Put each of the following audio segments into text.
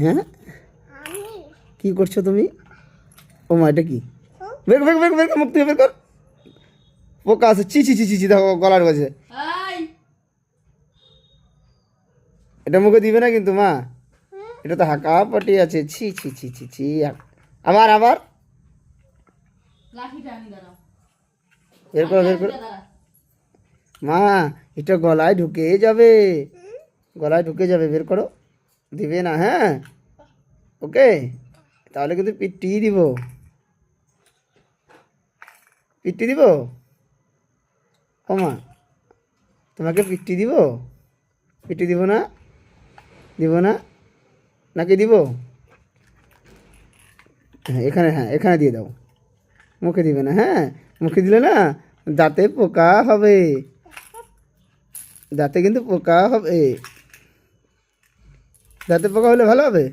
হ্যাঁ কি করছো তুমি? ও মা, এটা কি? বের বের বের বের কর, মুখ থেকে বের কর। পোকা আছে, চি চি চি চি চি, দেখো গলার কাছে। এটা মুখে দিবে না কিন্তু মা, এটা তো হাঁকা পাটি আছে। ছি ছি ছি ছি ছি। আবার আবার বের করো বের করো। মা, এটা গলায় ঢুকে যাবে, গলায় ঢুকে যাবে, বের করো। দিবে না, হ্যাঁ ওকে, তাহলে কিন্তু পিটি দিব, পিটি দিব। ও মা, তোমাকে পিটি দিব? পিটি দিব না? দিব না নাকি দিব? হ্যাঁ এখানে, হ্যাঁ এখানে দিয়ে দাও। মুখে দিবে না, হ্যাঁ মুখে দিলে না দাঁতে পোকা হবে, দাঁতে কিন্তু পোকা হবে। দাঁতে পোকা হলে ভালো হবে?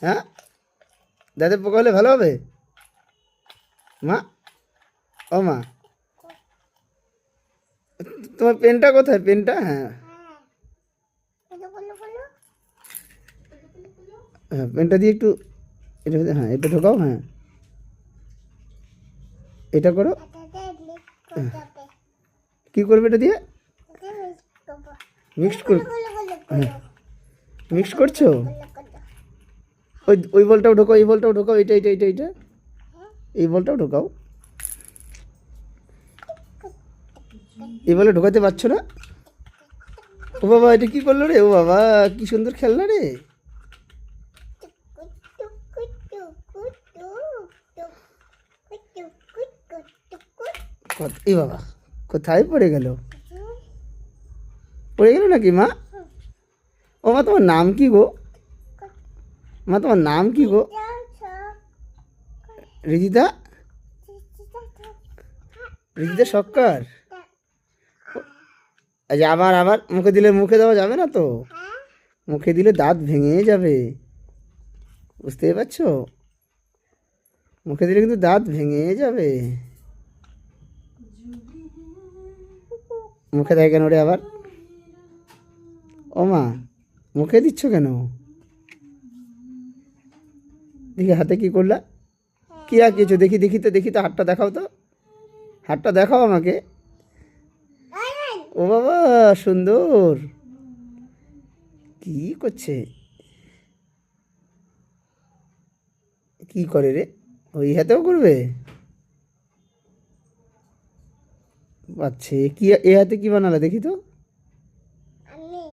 হ্যাঁ দাঁতে পোকা হলে ভালো হবে মা? ও মা, তোমার পেনটা কোথায়? পেনটা, হ্যাঁ হ্যাঁ পেনটা দিয়ে একটু এটা, হ্যাঁ এটা ঢোকাও, হ্যাঁ এটা করো। কি করবে এটা দিয়ে? মিক্সড কর, হ্যাঁ মিক্স করছো। ওই ওই বলটাও ঢোকাও, এই বলটাও ঢোকাও, এটা এটা এটা এটা, এই বলটাও ঢোকাও। এই বলে ঢোকাতে পারছো না? ও বাবা, এটা কি করলো রে? ও বাবা, কি সুন্দর খেলনা রে। এই বাবা, কোথায় পড়ে গেল? পড়ে গেল নাকি মা? ও মা, তোমার নাম কি গো? মা, তোমার নাম কি গো? রিজিতা? রিজিতা সরকার? আচ্ছা, আবার আবার মুখে দিলে, মুখে দেওয়া যাবে না তো, মুখে দিলে দাঁত ভেঙে যাবে, বুঝতে পারছো? মুখে দিলে কিন্তু দাঁত ভেঙে যাবে। মুখে দেয় কেন রে আবার? ও মা, মুখে দিচ্ছ কেন? দেখি হাতে কি করলা, কি আঁকিয়েছো? দেখি দেখি তো, দেখি তো, হাতটা দেখাও তো, হাতটা দেখাও আমাকে। ও বাবা, সুন্দর। কি করছে? কি করে রে? ওই হাতেও করবে? আচ্ছা, কি এ হাতে কি বানালে দেখি তো।